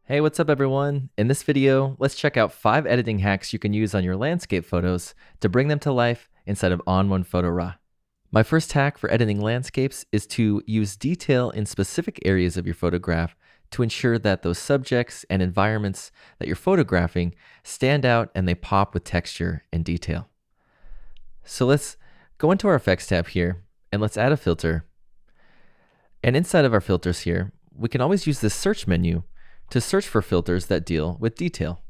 Hey, what's up everyone? In this video, let's check out 5 editing hacks you can use on your landscape photos to bring them to life inside of ON1 Photo Raw. My first hack for editing landscapes is to use detail in specific areas of your photograph to ensure that those subjects and environments that you're photographing stand out and they pop with texture and detail. So let's go into our effects tab here and let's add a filter. And inside of our filters here, we can always use this search menu to search for filters that deal with detail.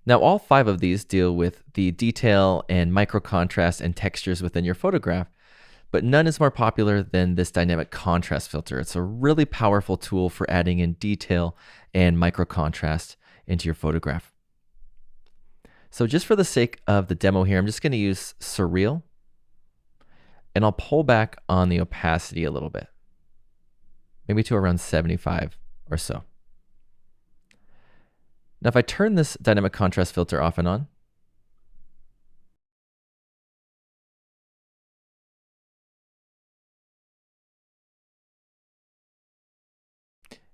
Now, all 5 of these deal with the detail and micro contrast and textures within your photograph, but none is more popular than this dynamic contrast filter. It's a really powerful tool for adding in detail and micro contrast into your photograph. So just for the sake of the demo here, I'm just going to use Surreal, and I'll pull back on the opacity a little bit, maybe to around 75 or so. Now, if I turn this dynamic contrast filter off and on,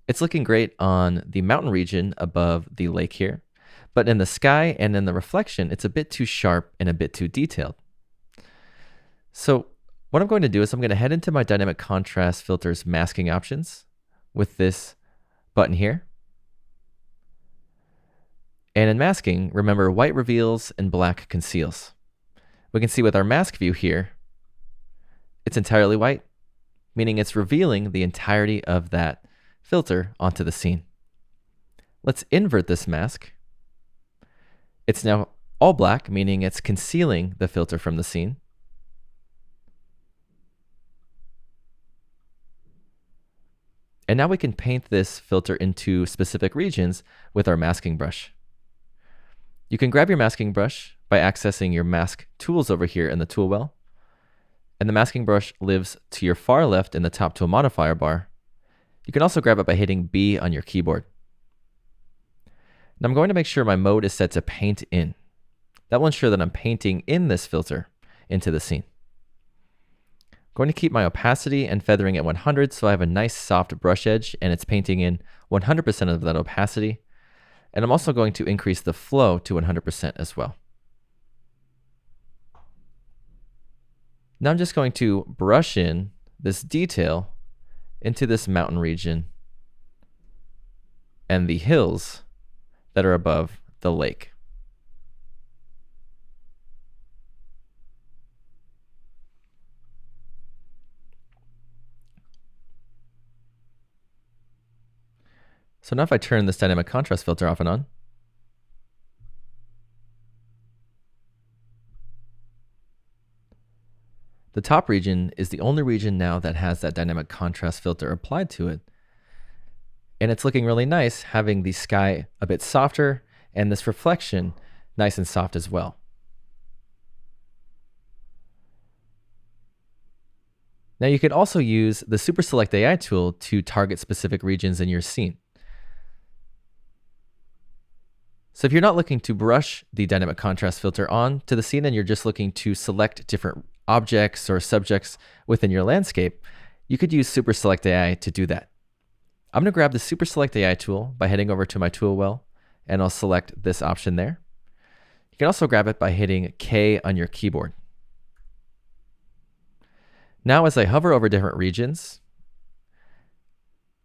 it's looking great on the mountain region above the lake here, but in the sky and in the reflection, it's a bit too sharp and a bit too detailed. So what I'm going to do is I'm going to head into my dynamic contrast filter's masking options with this button here. And in masking, remember, white reveals and black conceals. We can see with our mask view here, it's entirely white, meaning it's revealing the entirety of that filter onto the scene. Let's invert this mask. It's now all black, meaning it's concealing the filter from the scene. And now we can paint this filter into specific regions with our masking brush. You can grab your masking brush by accessing your mask tools over here in the tool well. And the masking brush lives to your far left in the top tool modifier bar. You can also grab it by hitting B on your keyboard. Now I'm going to make sure my mode is set to paint in. That will ensure that I'm painting in this filter into the scene. I'm going to keep my opacity and feathering at 100 so I have a nice soft brush edge and it's painting in 100% of that opacity. And I'm also going to increase the flow to 100% as well. Now I'm just going to brush in this detail into this mountain region and the hills that are above the lake. So now if I turn this dynamic contrast filter off and on, the top region is the only region now that has that dynamic contrast filter applied to it. And it's looking really nice, having the sky a bit softer and this reflection nice and soft as well. Now you could also use the Super Select AI tool to target specific regions in your scene. So if you're not looking to brush the dynamic contrast filter on to the scene and you're just looking to select different objects or subjects within your landscape, you could use Super Select AI to do that. I'm going to grab the Super Select AI tool by heading over to my tool well, and I'll select this option there. You can also grab it by hitting K on your keyboard. Now as I hover over different regions,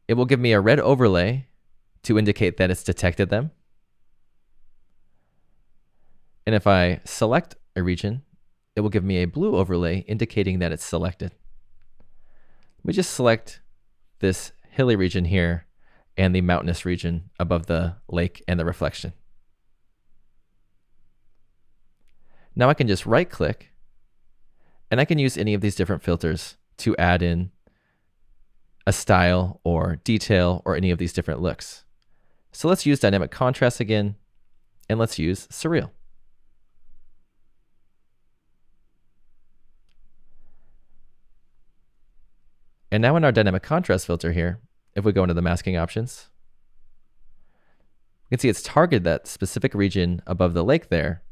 it will give me a red overlay to indicate that it's detected them. And if I select a region, it will give me a blue overlay indicating that it's selected. We just select this hilly region here and the mountainous region above the lake and the reflection. Now I can just right click and I can use any of these different filters to add in a style or detail or any of these different looks. So let's use dynamic contrast again, and let's use Surreal. And now in our dynamic contrast filter here, if we go into the masking options, you can see it's targeted that specific region above the lake there,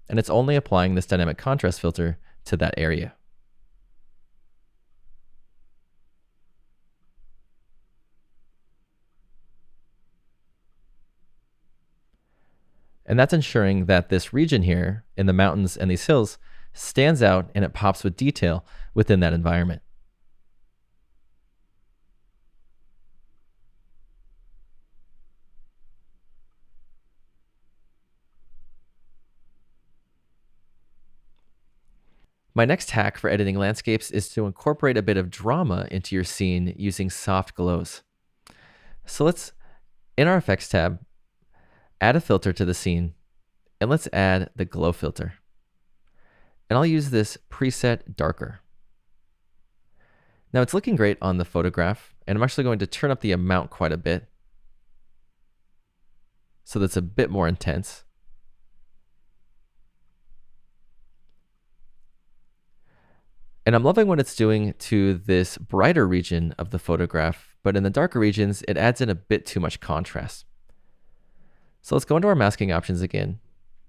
and it's only applying this dynamic contrast filter to that area. And that's ensuring that this region here in the mountains and these hills stands out and it pops with detail within that environment. My next hack for editing landscapes is to incorporate a bit of drama into your scene using soft glows. So let's, in our effects tab, add a filter to the scene, and let's add the glow filter. And I'll use this preset darker. Now it's looking great on the photograph, and I'm actually going to turn up the amount quite a bit so that's a bit more intense. And I'm loving what it's doing to this brighter region of the photograph, but in the darker regions, it adds in a bit too much contrast. So let's go into our masking options again.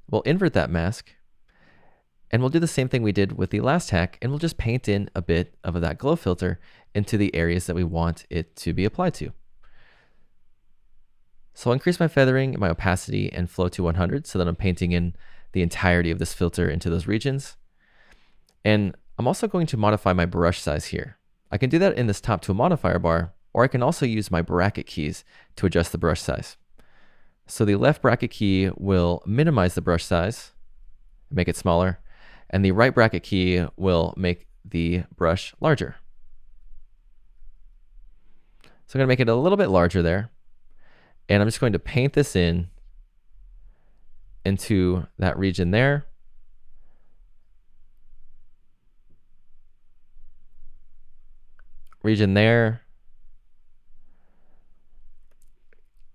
We'll invert that mask, and we'll do the same thing we did with the last hack, and we'll just paint in a bit of that glow filter into the areas that we want it to be applied to. So I'll increase my feathering, my opacity, and flow to 100 so that I'm painting in the entirety of this filter into those regions. And I'm also going to modify my brush size here. I can do that in this top tool modifier bar, or I can also use my bracket keys to adjust the brush size. So the left bracket key will minimize the brush size, make it smaller, and the right bracket key will make the brush larger. So I'm going to make it a little bit larger there, and I'm just going to paint this in into that region there. Region there,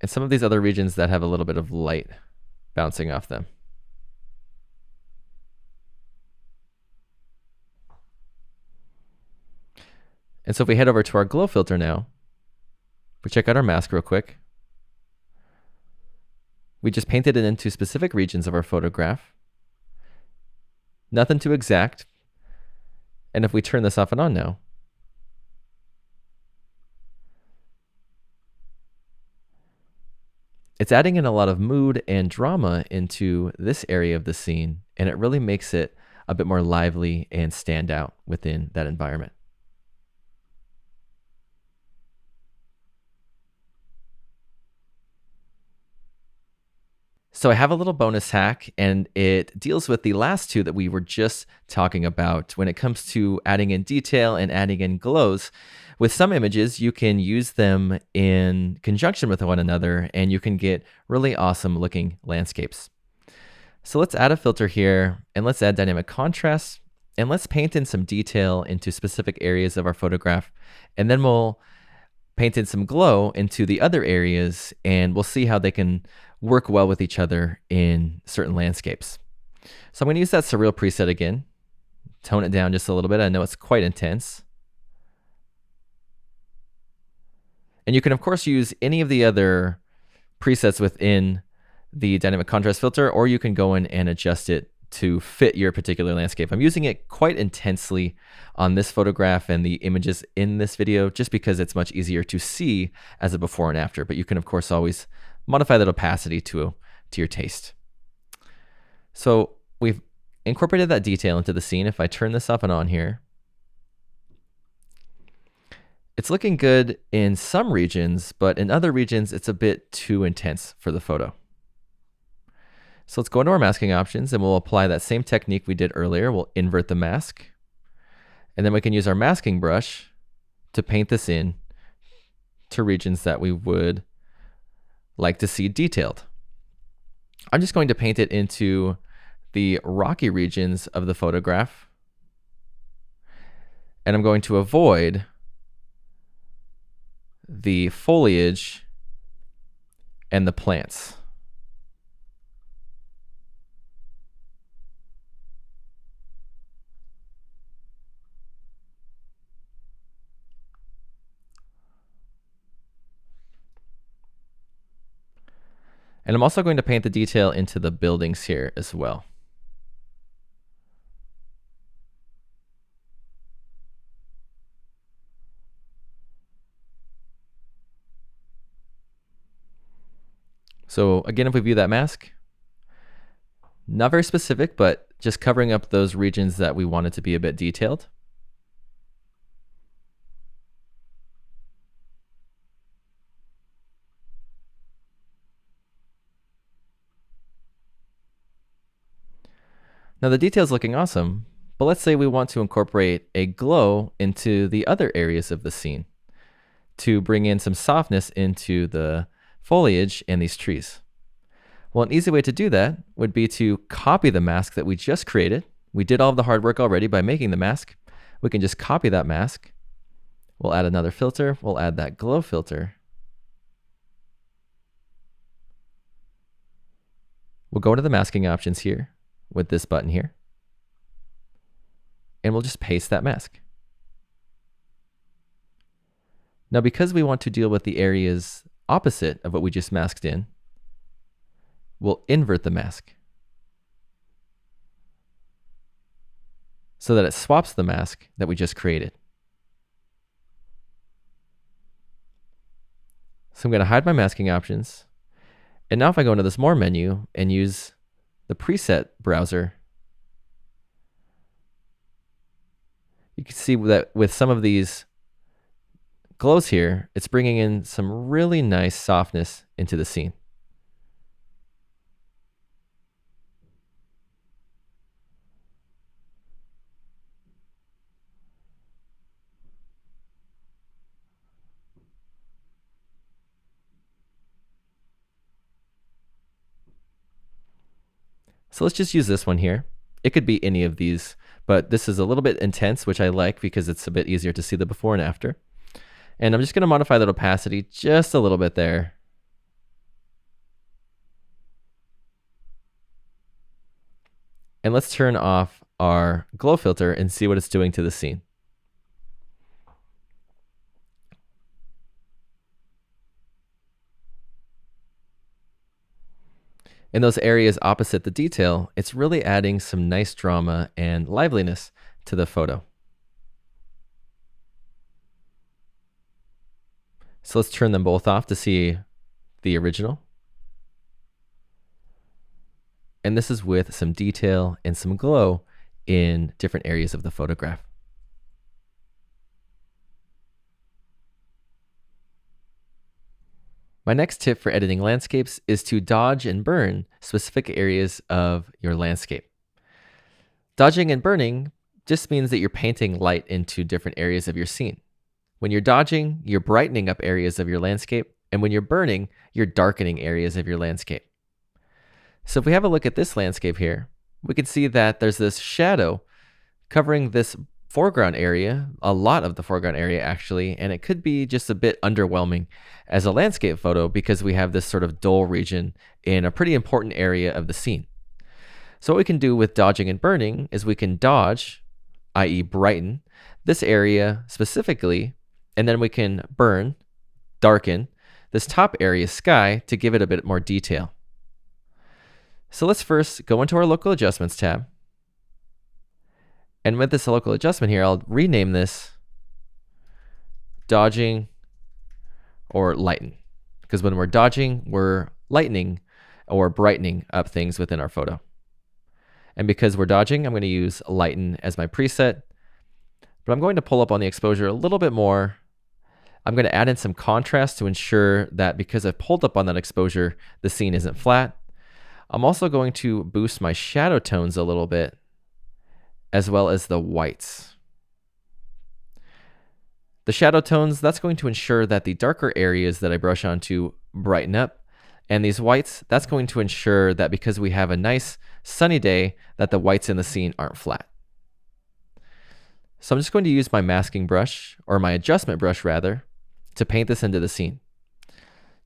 and some of these other regions that have a little bit of light bouncing off them. And so if we head over to our glow filter now, we check out our mask real quick. We just painted it into specific regions of our photograph. Nothing too exact. And if we turn this off and on now, it's adding in a lot of mood and drama into this area of the scene, and it really makes it a bit more lively and stand out within that environment. So I have a little bonus hack, and it deals with the last two that we were just talking about when it comes to adding in detail and adding in glows. With some images, you can use them in conjunction with one another, and you can get really awesome looking landscapes. So let's add a filter here, and let's add dynamic contrast, and let's paint in some detail into specific areas of our photograph, and then we'll paint in some glow into the other areas, and we'll see how they can work well with each other in certain landscapes. So I'm going to use that surreal preset again, tone it down just a little bit. I know it's quite intense. And you can of course use any of the other presets within the dynamic contrast filter, or you can go in and adjust it to fit your particular landscape. I'm using it quite intensely on this photograph and the images in this video just because it's much easier to see as a before and after, but you can of course always modify that opacity to your taste. So we've incorporated that detail into the scene. If I turn this off and on here, it's looking good in some regions, but in other regions, it's a bit too intense for the photo. So let's go into our masking options and we'll apply that same technique we did earlier. We'll invert the mask, and then we can use our masking brush to paint this in to regions that we would like to see detailed. I'm just going to paint it into the rocky regions of the photograph, and I'm going to avoid the foliage and the plants. And I'm also going to paint the detail into the buildings here as well. So again, if we view that mask, Not very specific, but just covering up those regions that we wanted to be a bit detailed. Now the detail's looking awesome, but let's say we want to incorporate a glow into the other areas of the scene to bring in some softness into the foliage and these trees. Well, an easy way to do that would be to copy the mask that we just created. We did all of the hard work already by making the mask. We can just copy that mask. We'll add another filter. We'll add that glow filter. We'll go into the masking options here with this button here, and we'll just paste that mask. Now, because we want to deal with the areas opposite of what we just masked in, we'll invert the mask so that it swaps the mask that we just created. So I'm going to hide my masking options. And now if I go into this More menu and use the preset browser, you can see that with some of these glows here, it's bringing in some really nice softness into the scene. So let's just use this one here. It could be any of these, but this is a little bit intense, which I like because it's a bit easier to see the before and after. And I'm just going to modify that opacity just a little bit there. And let's turn off our glow filter and see what it's doing to the scene. In those areas opposite the detail, it's really adding some nice drama and liveliness to the photo. So let's turn them both off to see the original. And this is with some detail and some glow in different areas of the photograph. My next tip for editing landscapes is to dodge and burn specific areas of your landscape. Dodging and burning just means that you're painting light into different areas of your scene. When you're dodging, you're brightening up areas of your landscape, and when you're burning, you're darkening areas of your landscape. So if we have a look at this landscape here, we can see that there's this shadow covering this foreground area, a lot of the foreground area actually, and it could be just a bit underwhelming as a landscape photo because we have this sort of dull region in a pretty important area of the scene. So what we can do with dodging and burning is we can dodge, i.e. brighten, this area specifically, and then we can burn, darken, this top area sky to give it a bit more detail. So let's first go into our local adjustments tab. And with this local adjustment here, I'll rename this dodging or lighten. Because when we're dodging, we're lightening or brightening up things within our photo. And because we're dodging, I'm going to use lighten as my preset. But I'm going to pull up on the exposure a little bit more. I'm going to add in some contrast to ensure that because I've pulled up on that exposure, the scene isn't flat. I'm also going to boost my shadow tones a little bit, as well as the whites. The shadow tones, that's going to ensure that the darker areas that I brush onto brighten up. And these whites, that's going to ensure that because we have a nice sunny day, that the whites in the scene aren't flat. So I'm just going to use my masking brush, or my adjustment brush rather, to paint this into the scene.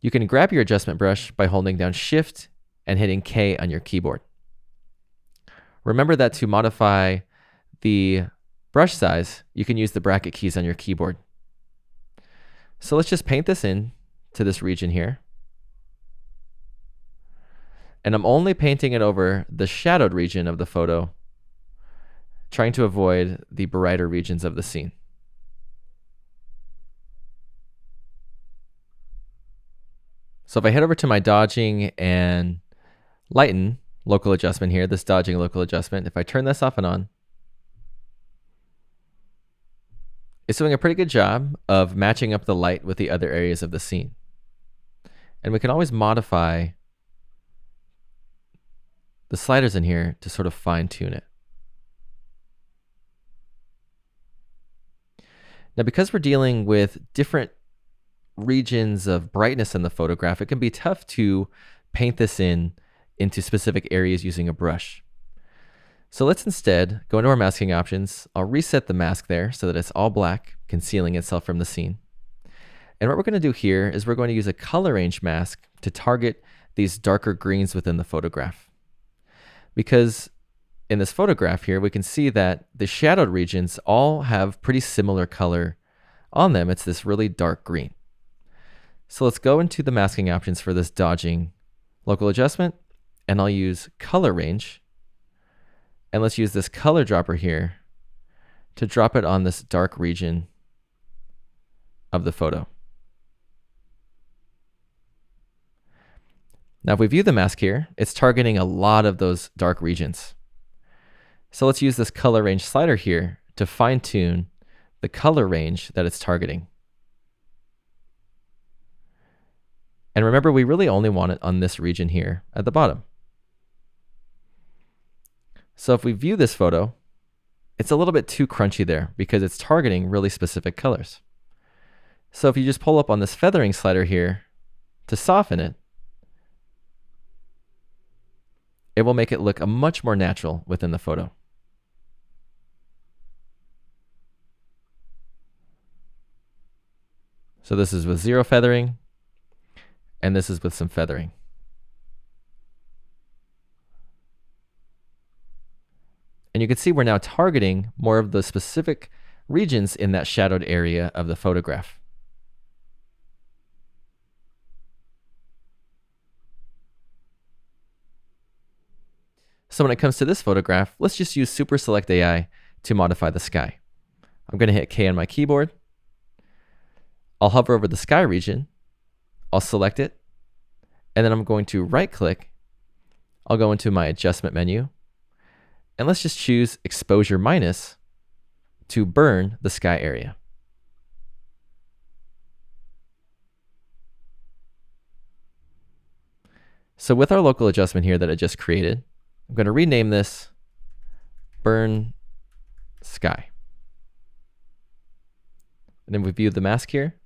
You can grab your adjustment brush by holding down Shift and hitting K on your keyboard. Remember that to modify the brush size, you can use the bracket keys on your keyboard. So let's just paint this in to this region here. And I'm only painting it over the shadowed region of the photo, trying to avoid the brighter regions of the scene. So if I head over to my dodging and lighten, local adjustment here, this dodging local adjustment, if I turn this off and on, it's doing a pretty good job of matching up the light with the other areas of the scene. And we can always modify the sliders in here to sort of fine tune it. Now, because we're dealing with different regions of brightness in the photograph, it can be tough to paint this into specific areas using a brush. So let's instead go into our masking options. I'll reset the mask there so that it's all black, concealing itself from the scene. And what we're going to do here is we're going to use a color range mask to target these darker greens within the photograph. Because in this photograph here, we can see that the shadowed regions all have pretty similar color on them. It's this really dark green. So let's go into the masking options for this dodging local adjustment, and I'll use color range. And let's use this color dropper here to drop it on this dark region of the photo. Now, if we view the mask here, it's targeting a lot of those dark regions. So let's use this color range slider here to fine tune the color range that it's targeting. And remember, we really only want it on this region here at the bottom. So if we view this photo, it's a little bit too crunchy there because it's targeting really specific colors. So if you just pull up on this feathering slider here to soften it, it will make it look much more natural within the photo. So this is with zero feathering, and this is with some feathering. And you can see we're now targeting more of the specific regions in that shadowed area of the photograph. So when it comes to this photograph, let's just use Super Select AI to modify the sky. I'm going to hit K on my keyboard. I'll hover over the sky region. I'll select it. And then I'm going to right click. I'll go into my adjustment menu. And let's just choose exposure minus to burn the sky area. So with our local adjustment here that I just created, I'm going to rename this burn sky. And then we view the mask here.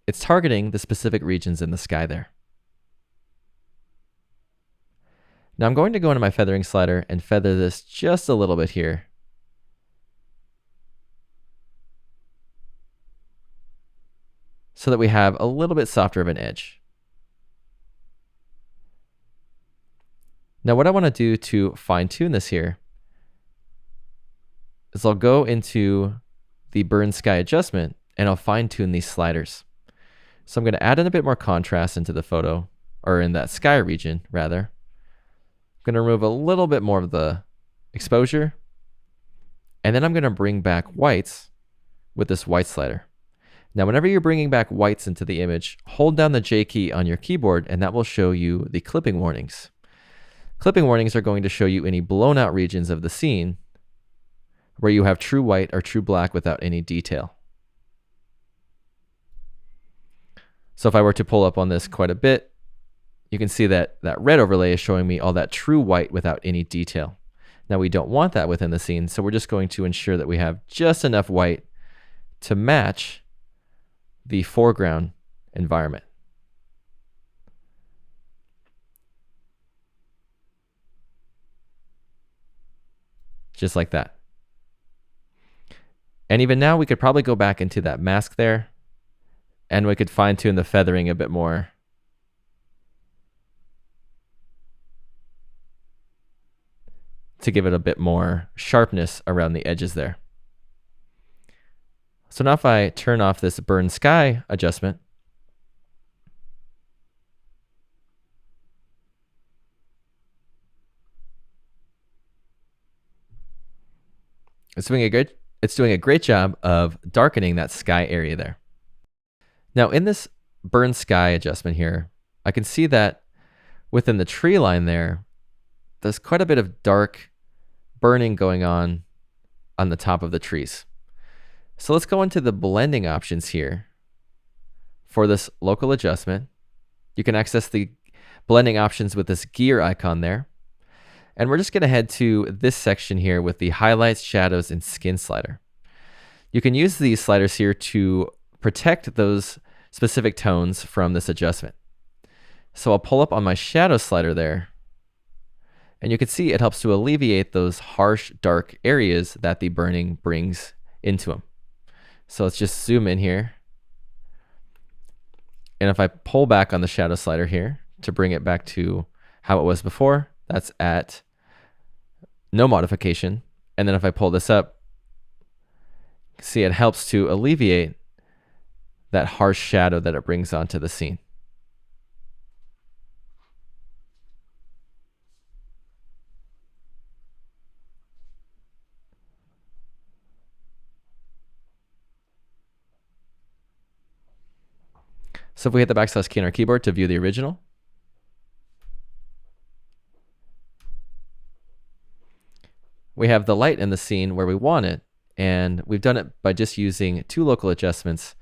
It's targeting the specific regions in the sky there. Now I'm going to go into my feathering slider and feather this just a little bit here. So that we have a little bit softer of an edge. Now what I want to do to fine tune this here is I'll go into the burn sky adjustment and I'll fine tune these sliders. So I'm going to add in a bit more contrast into the photo, or in that sky region rather. I'm going to remove a little bit more of the exposure, and then I'm going to bring back whites with this white slider. Now whenever you're bringing back whites into the image, hold down the J key on your keyboard and that will show you the clipping warnings. Clipping warnings are going to show you any blown out regions of the scene where you have true white or true black without any detail. So if I were to pull up on this quite a bit, you can see that that red overlay is showing me all that true white without any detail. Now we don't want that within the scene, so we're just going to ensure that we have just enough white to match the foreground environment. Just like that. And even now we could probably go back into that mask there and we could fine tune the feathering a bit more. To give it a bit more sharpness around the edges there. So now if I turn off this burn sky adjustment, it's doing a great job of darkening that sky area there. Now in this burn sky adjustment here, I can see that within the tree line there, there's quite a bit of dark burning going on the top of the trees. So let's go into the blending options here for this local adjustment. You can access the blending options with this gear icon there. And we're just going to head to this section here with the highlights, shadows, and skin slider. You can use these sliders here to protect those specific tones from this adjustment. So I'll pull up on my shadow slider there, and you can see it helps to alleviate those harsh, dark areas that the burning brings into them. So let's just zoom in here. And if I pull back on the shadow slider here to bring it back to how it was before, that's at no modification. And then if I pull this up, see it helps to alleviate that harsh shadow that it brings onto the scene. So if we hit the backslash key on our keyboard to view the original, we have the light in the scene where we want it, and we've done it by just using two local adjustments,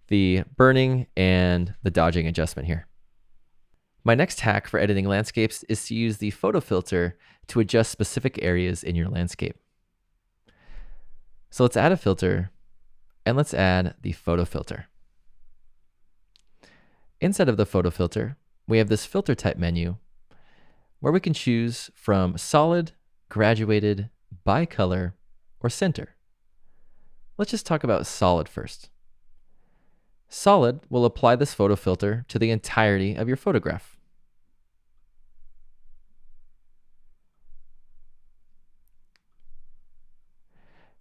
the burning and the dodging adjustment here. My next hack for editing landscapes is to use the photo filter to adjust specific areas in your landscape. So let's add a filter, and let's add the photo filter. Inside of the photo filter, we have this filter type menu where we can choose from solid, graduated, bicolor, or center. Let's just talk about solid first. Solid will apply this photo filter to the entirety of your photograph.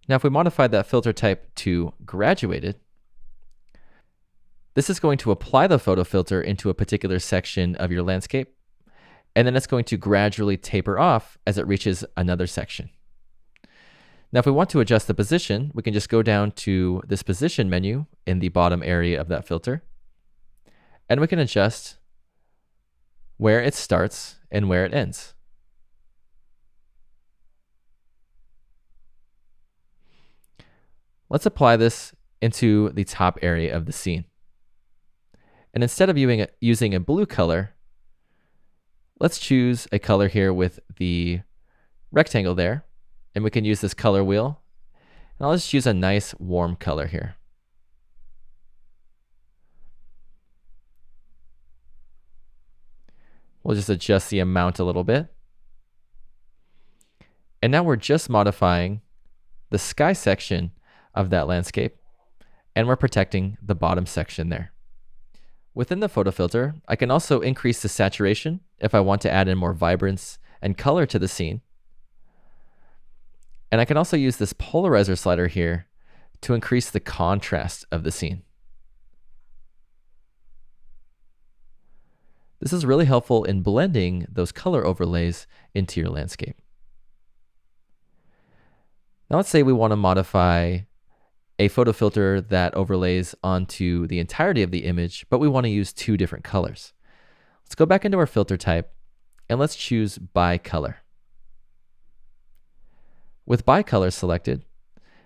Now, if we modify that filter type to graduated, this is going to apply the photo filter into a particular section of your landscape, and then it's going to gradually taper off as it reaches another section. Now, if we want to adjust the position, we can just go down to this position menu in the bottom area of that filter, and we can adjust where it starts and where it ends. Let's apply this into the top area of the scene. And instead of using a blue color, let's choose a color here with the rectangle there, and we can use this color wheel. And I'll just use a nice warm color here. We'll just adjust the amount a little bit. And now we're just modifying the sky section of that landscape, and we're protecting the bottom section there. Within the photo filter, I can also increase the saturation if I want to add in more vibrance and color to the scene. And I can also use this polarizer slider here to increase the contrast of the scene. This is really helpful in blending those color overlays into your landscape. Now let's say we want to modify a photo filter that overlays onto the entirety of the image, but we want to use two different colors. Let's go back into our filter type, and let's choose bicolor. With bicolor selected,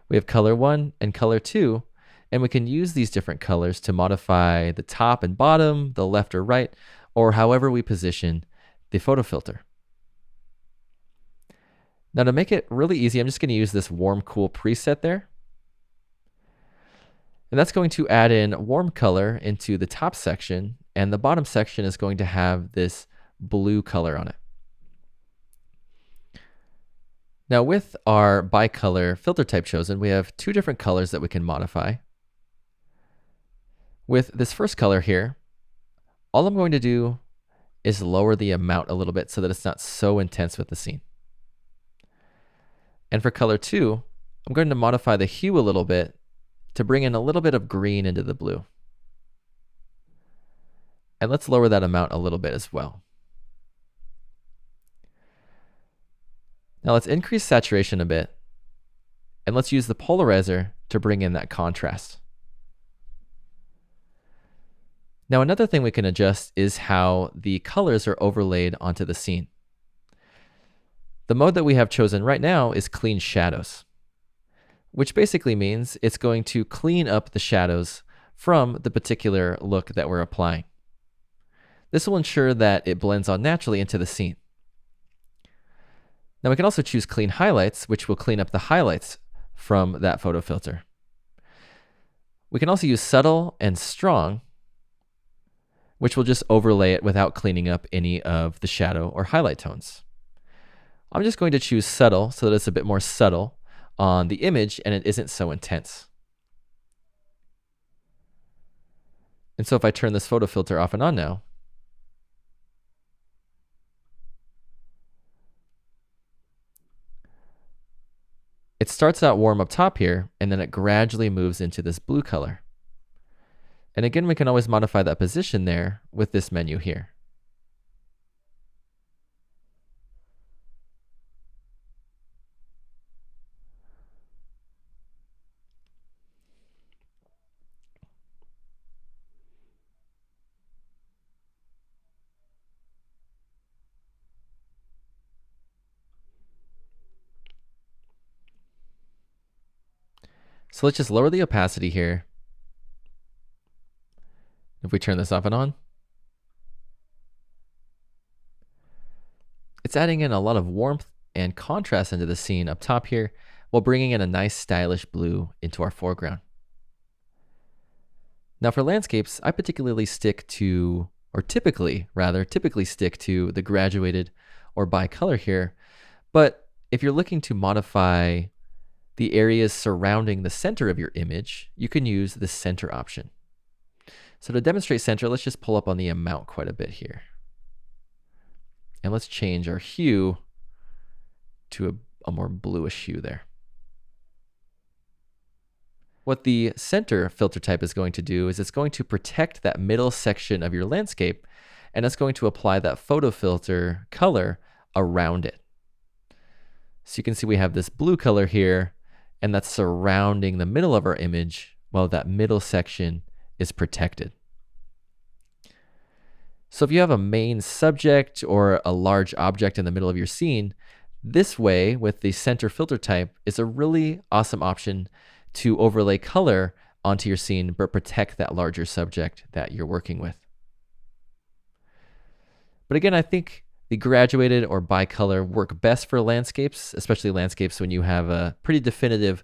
we have color 1 and color 2, and we can use these different colors to modify the top and bottom, the left or right, or however we position the photo filter. Now to make it really easy, I'm just going to use this warm cool preset there. And that's going to add in warm color into the top section, and the bottom section is going to have this blue color on it. Now with our bicolor filter type chosen, we have two different colors that we can modify. With this first color here, all I'm going to do is lower the amount a little bit so that it's not so intense with the scene. And for color 2, I'm going to modify the hue a little bit to bring in a little bit of green into the blue. And let's lower that amount a little bit as well. Now let's increase saturation a bit, and let's use the polarizer to bring in that contrast. Now another thing we can adjust is how the colors are overlaid onto the scene. The mode that we have chosen right now is Clean Shadows, which basically means it's going to clean up the shadows from the particular look that we're applying. This will ensure that it blends on naturally into the scene. Now we can also choose Clean Highlights, which will clean up the highlights from that photo filter. We can also use Subtle and Strong, which will just overlay it without cleaning up any of the shadow or highlight tones. I'm just going to choose Subtle so that it's a bit more subtle on the image and it isn't so intense. And so if I turn this photo filter off and on now, it starts out warm up top here, and then it gradually moves into this blue color. And again, we can always modify that position there with this menu here. So let's just lower the opacity here. If we turn this off and on, it's adding in a lot of warmth and contrast into the scene up top here, while bringing in a nice stylish blue into our foreground. Now for landscapes, I particularly stick to, or typically stick to the graduated or bicolor here. But if you're looking to modify the areas surrounding the center of your image, you can use the center option. So to demonstrate center, let's just pull up on the amount quite a bit here. And let's change our hue to a more bluish hue there. What the center filter type is going to do is it's going to protect that middle section of your landscape, and it's going to apply that photo filter color around it. So you can see we have this blue color here, and that's surrounding the middle of our image, while that middle section is protected. So if you have a main subject or a large object in the middle of your scene, this way with the center filter type is a really awesome option to overlay color onto your scene, but protect that larger subject that you're working with. But again, I think the graduated or bicolor work best for landscapes, especially landscapes when you have a pretty definitive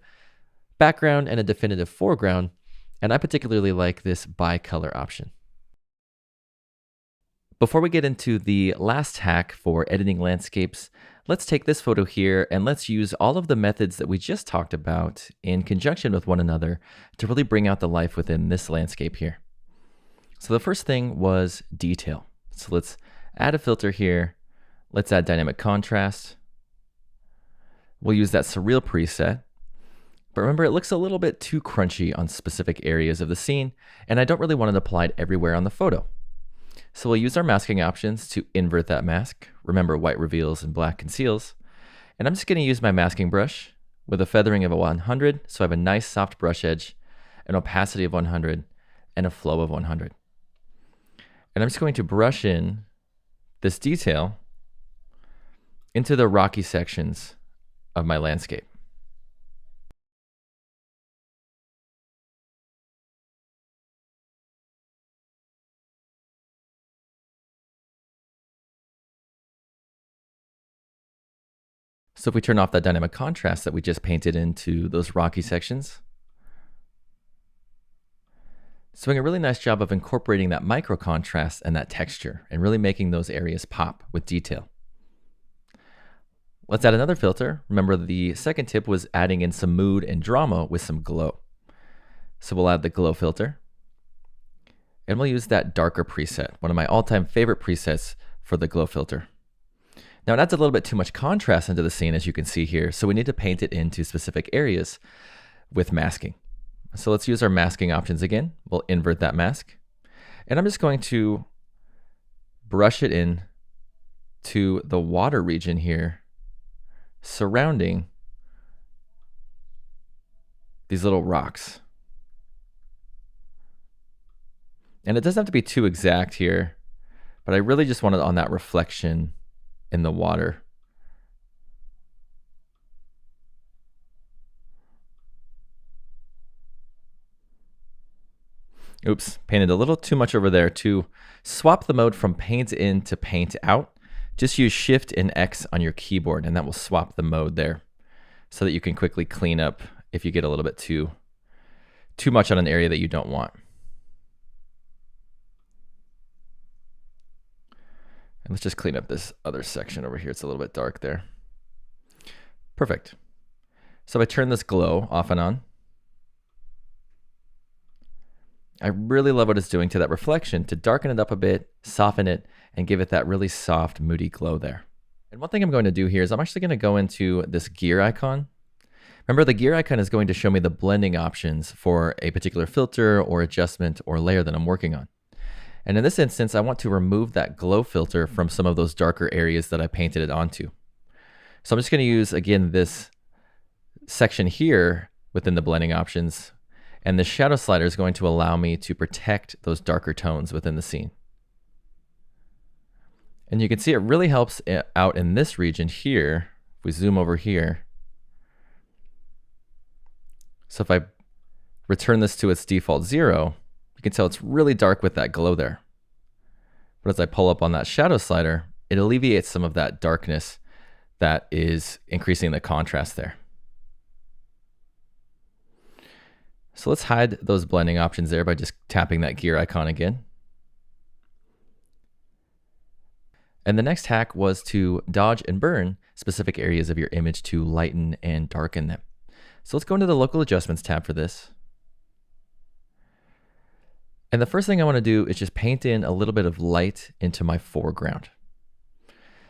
background and a definitive foreground. And I particularly like this bicolor option. Before we get into the last hack for editing landscapes, let's take this photo here and let's use all of the methods that we just talked about in conjunction with one another to really bring out the life within this landscape here. So the first thing was detail. So let's add a filter here. Let's add dynamic contrast. We'll use that surreal preset. But remember, it looks a little bit too crunchy on specific areas of the scene, and I don't really want it applied everywhere on the photo. So we'll use our masking options to invert that mask. Remember, white reveals and black conceals. And I'm just going to use my masking brush with a feathering of a 100, so I have a nice soft brush edge, an opacity of 100, and a flow of 100. And I'm just going to brush in this detail into the rocky sections of my landscape. So if we turn off that dynamic contrast that we just painted into those rocky sections, it's doing a really nice job of incorporating that micro contrast and that texture and really making those areas pop with detail. Let's add another filter. Remember, the second tip was adding in some mood and drama with some glow. So we'll add the glow filter, and we'll use that darker preset, one of my all-time favorite presets for the glow filter. Now it adds a little bit too much contrast into the scene, as you can see here, so we need to paint it into specific areas with masking. So let's use our masking options again. We'll invert that mask, and I'm just going to brush it in to the water region here surrounding these little rocks. And it doesn't have to be too exact here, but I really just want it on that reflection in the water. Oops, painted a little too much over there. To swap the mode from paint in to paint out, just use Shift and X on your keyboard, and that will swap the mode there so that you can quickly clean up if you get a little bit too much on an area that you don't want. And let's just clean up this other section over here. It's a little bit dark there. Perfect. So if I turn this glow off and on, I really love what it's doing to that reflection to darken it up a bit, soften it, and give it that really soft, moody glow there. And one thing I'm going to do here is I'm actually going to go into this gear icon. Remember, the gear icon is going to show me the blending options for a particular filter or adjustment or layer that I'm working on. And in this instance, I want to remove that glow filter from some of those darker areas that I painted it onto. So I'm just going to use, again, this section here within the blending options. And the shadow slider is going to allow me to protect those darker tones within the scene. And you can see it really helps out in this region here. If we zoom over here. So if I return this to its default 0, you can tell it's really dark with that glow there. But as I pull up on that shadow slider, it alleviates some of that darkness that is increasing the contrast there. So let's hide those blending options there by just tapping that gear icon again. And the next hack was to dodge and burn specific areas of your image to lighten and darken them. So let's go into the local adjustments tab for this. And the first thing I want to do is just paint in a little bit of light into my foreground.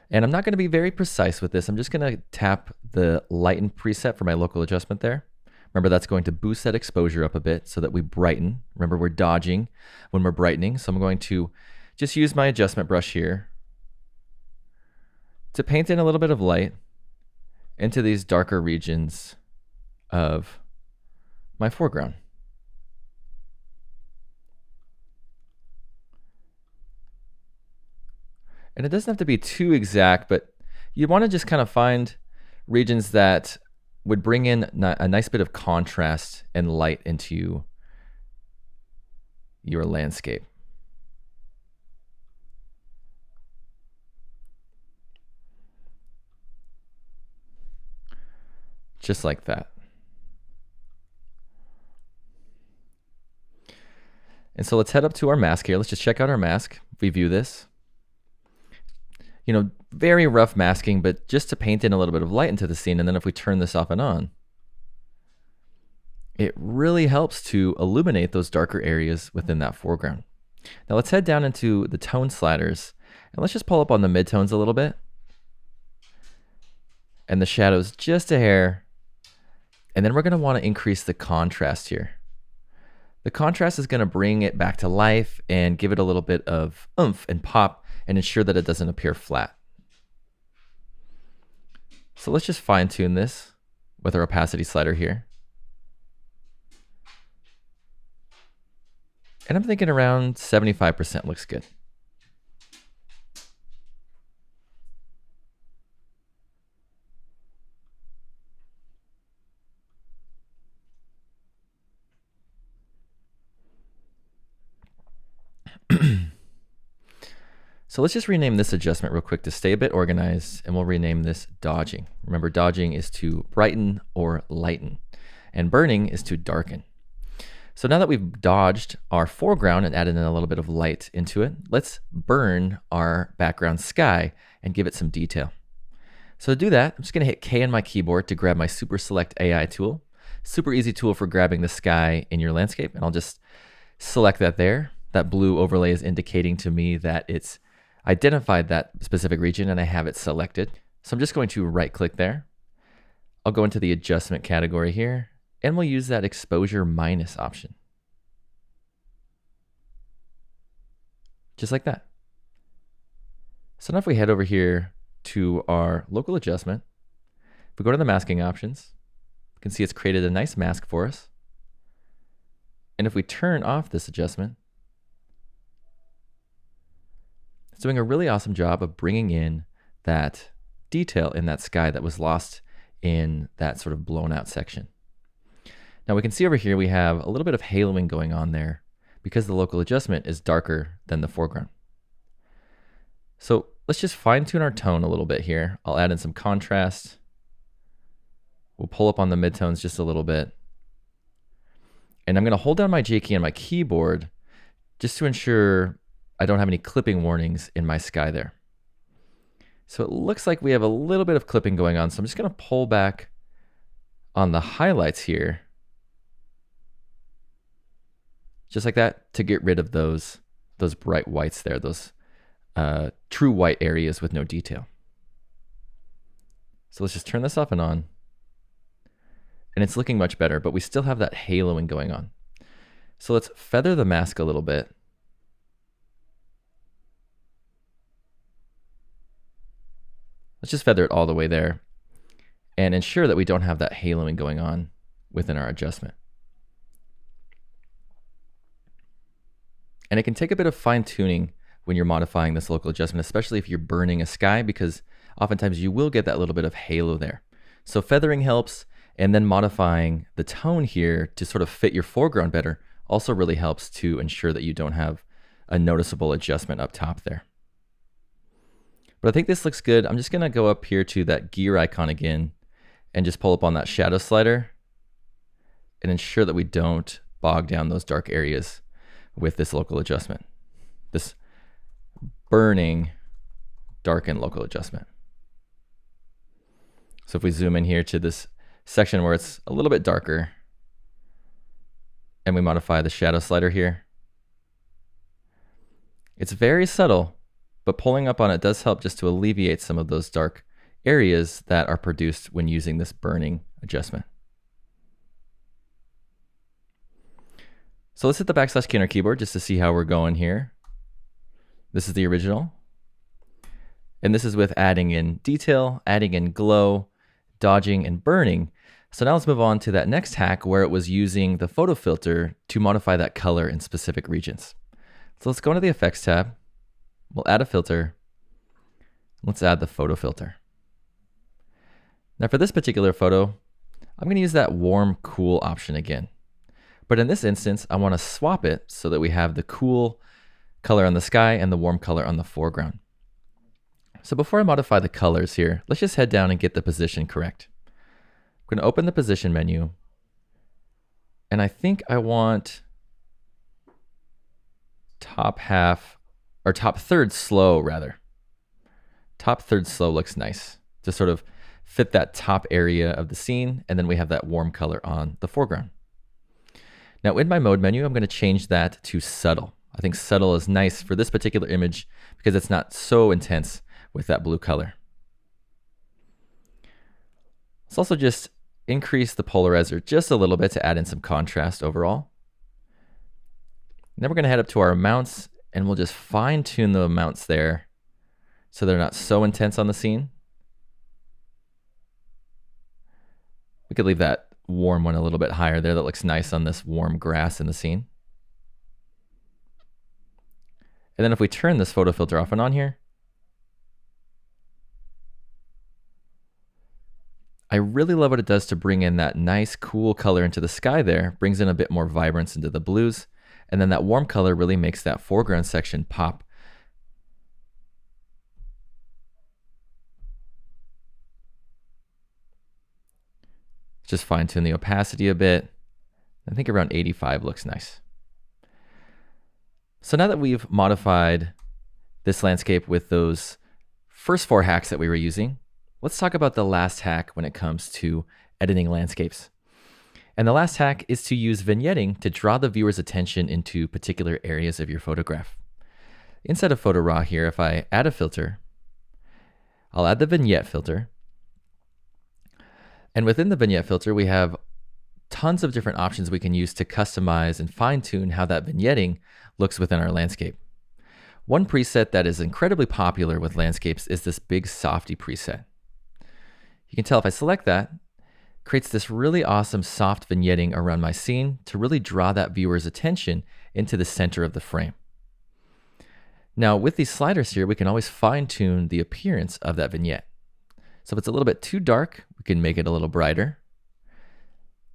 And I'm not going to be very precise with this. I'm just going to tap the lighten preset for my local adjustment there. Remember, that's going to boost that exposure up a bit so that we brighten. Remember, we're dodging when we're brightening. So I'm going to just use my adjustment brush here to paint in a little bit of light into these darker regions of my foreground. And it doesn't have to be too exact, but you want to just kind of find regions that would bring in a nice bit of contrast and light into your landscape. Just like that. And so let's head up to our mask here. Let's just check out our mask. If we view this, you know, very rough masking, but just to paint in a little bit of light into the scene. And then if we turn this off and on, it really helps to illuminate those darker areas within that foreground. Now let's head down into the tone sliders and let's just pull up on the midtones a little bit and the shadows just a hair. And then we're going to want to increase the contrast here. The contrast is going to bring it back to life and give it a little bit of oomph and pop and ensure that it doesn't appear flat. So let's just fine tune this with our opacity slider here. And I'm thinking around 75% looks good. So let's just rename this adjustment real quick to stay a bit organized, and we'll rename this dodging. Remember, dodging is to brighten or lighten, and burning is to darken. So now that we've dodged our foreground and added in a little bit of light into it, let's burn our background sky and give it some detail. So to do that, I'm just going to hit K on my keyboard to grab my Super Select AI tool. Super easy tool for grabbing the sky in your landscape, and I'll just select that there. That blue overlay is indicating to me that it's identified that specific region and I have it selected. So I'm just going to right click there. I'll go into the adjustment category here and we'll use that exposure minus option. Just like that. So now if we head over here to our local adjustment, if we go to the masking options, you can see it's created a nice mask for us. And if we turn off this adjustment, it's doing a really awesome job of bringing in that detail in that sky that was lost in that sort of blown out section. Now we can see over here we have a little bit of haloing going on there because the local adjustment is darker than the foreground. So let's just fine tune our tone a little bit here. I'll add in some contrast. We'll pull up on the midtones just a little bit. And I'm going to hold down my J key on my keyboard just to ensure I don't have any clipping warnings in my sky there. So it looks like we have a little bit of clipping going on. So I'm just going to pull back on the highlights here, just like that, to get rid of those bright whites there, those true white areas with no detail. So let's just turn this off and on. And it's looking much better, but we still have that haloing going on. So let's feather the mask a little bit. Let's just feather it all the way there and ensure that we don't have that haloing going on within our adjustment. And it can take a bit of fine tuning when you're modifying this local adjustment, especially if you're burning a sky, because oftentimes you will get that little bit of halo there. So feathering helps, and then modifying the tone here to sort of fit your foreground better also really helps to ensure that you don't have a noticeable adjustment up top there. But I think this looks good. I'm just gonna go up here to that gear icon again and just pull up on that shadow slider and ensure that we don't bog down those dark areas with this local adjustment, this burning darken local adjustment. So if we zoom in here to this section where it's a little bit darker and we modify the shadow slider here, it's very subtle, but pulling up on it does help just to alleviate some of those dark areas that are produced when using this burning adjustment. So let's hit the backslash key on our keyboard just to see how we're going here. This is the original. And this is with adding in detail, adding in glow, dodging, and burning. So now let's move on to that next hack where it was using the photo filter to modify that color in specific regions. So let's go into the effects tab. We'll add a filter. Let's add the photo filter. Now for this particular photo, I'm going to use that warm cool option again. But in this instance, I want to swap it so that we have the cool color on the sky and the warm color on the foreground. So before I modify the colors here, let's just head down and get the position correct. I'm going to open the position menu. And I think I want top half, or top third slow rather. Top third slow looks nice to sort of fit that top area of the scene. And then we have that warm color on the foreground. Now in my mode menu, I'm going to change that to subtle. I think subtle is nice for this particular image because it's not so intense with that blue color. Let's also just increase the polarizer just a little bit to add in some contrast overall. And then we're going to head up to our amounts and we'll just fine tune the amounts there so they're not so intense on the scene. We could leave that warm one a little bit higher there. That looks nice on this warm grass in the scene. And then if we turn this photo filter off and on here, I really love what it does to bring in that nice cool color into the sky there, brings in a bit more vibrance into the blues, and then that warm color really makes that foreground section pop. Just fine tune the opacity a bit. I think around 85 looks nice. So now that we've modified this landscape with those first 4 hacks that we were using, let's talk about the last hack when it comes to editing landscapes. And the last hack is to use vignetting to draw the viewer's attention into particular areas of your photograph. Inside of Photo Raw here, if I add a filter, I'll add the vignette filter. And within the vignette filter, we have tons of different options we can use to customize and fine tune how that vignetting looks within our landscape. One preset that is incredibly popular with landscapes is this big softy preset. You can tell if I select that, it creates this really awesome soft vignetting around my scene to really draw that viewer's attention into the center of the frame. Now with these sliders here, we can always fine tune the appearance of that vignette. So if it's a little bit too dark, we can make it a little brighter.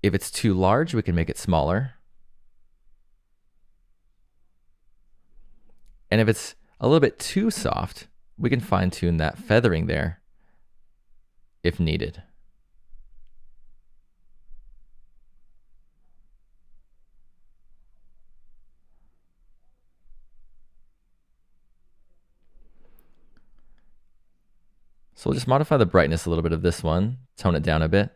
If it's too large, we can make it smaller. And if it's a little bit too soft, we can fine tune that feathering there if needed. So we'll just modify the brightness a little bit of this one, tone it down a bit.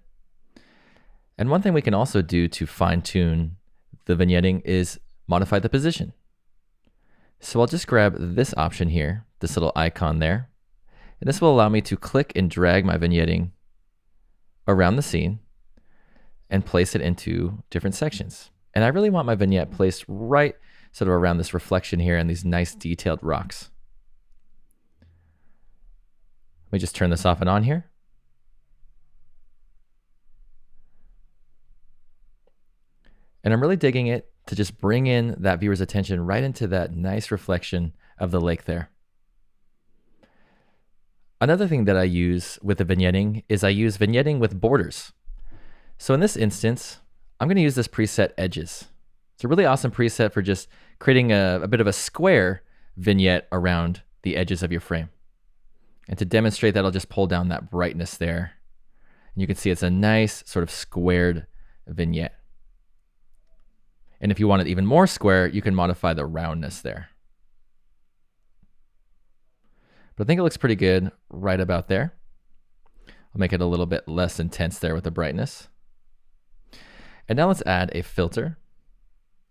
And one thing we can also do to fine tune the vignetting is modify the position. So I'll just grab this option here, this little icon there, and this will allow me to click and drag my vignetting around the scene and place it into different sections. And I really want my vignette placed right sort of around this reflection here and these nice detailed rocks. Let me just turn this off and on here. And I'm really digging it to just bring in that viewer's attention right into that nice reflection of the lake there. Another thing that I use with the vignetting is I use vignetting with borders. So in this instance, I'm going to use this preset Edges. It's a really awesome preset for just creating a bit of a square vignette around the edges of your frame. And to demonstrate that, I'll just pull down that brightness there. And you can see it's a nice sort of squared vignette. And if you want it even more square, you can modify the roundness there. But I think it looks pretty good right about there. I'll make it a little bit less intense there with the brightness. And now let's add a filter.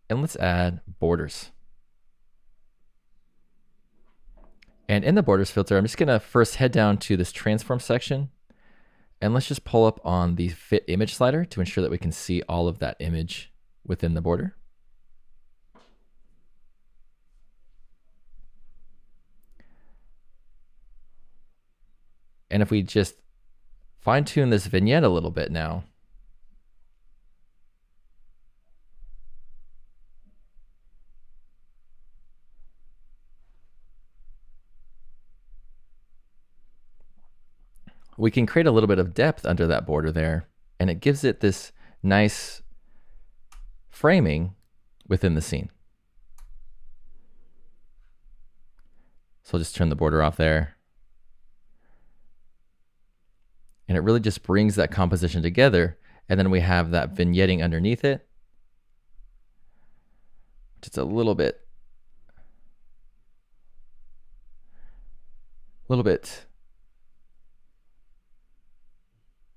And let's add borders. And in the borders filter, I'm just going to first head down to this transform section. And let's just pull up on the fit image slider to ensure that we can see all of that image within the border. And if we just fine tune this vignette a little bit now, we can create a little bit of depth under that border there, and it gives it this nice framing within the scene. So I'll just turn the border off there. And it really just brings that composition together. And then we have that vignetting underneath it. Just a little bit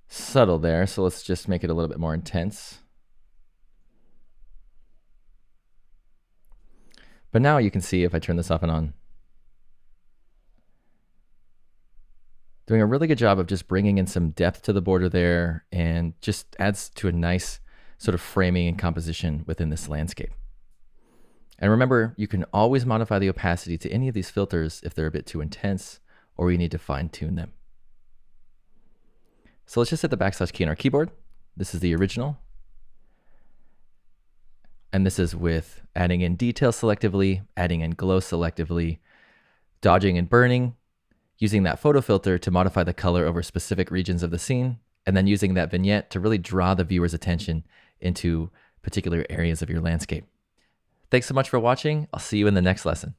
subtle there. So let's just make it a little bit more intense. But now you can see if I turn this off and on, doing a really good job of just bringing in some depth to the border there and just adds to a nice sort of framing and composition within this landscape. And remember, you can always modify the opacity to any of these filters if they're a bit too intense or you need to fine tune them. So let's just hit the backslash key on our keyboard. This is the original. And this is with adding in detail selectively, adding in glow selectively, dodging and burning, using that photo filter to modify the color over specific regions of the scene, and then using that vignette to really draw the viewer's attention into particular areas of your landscape. Thanks so much for watching. I'll see you in the next lesson.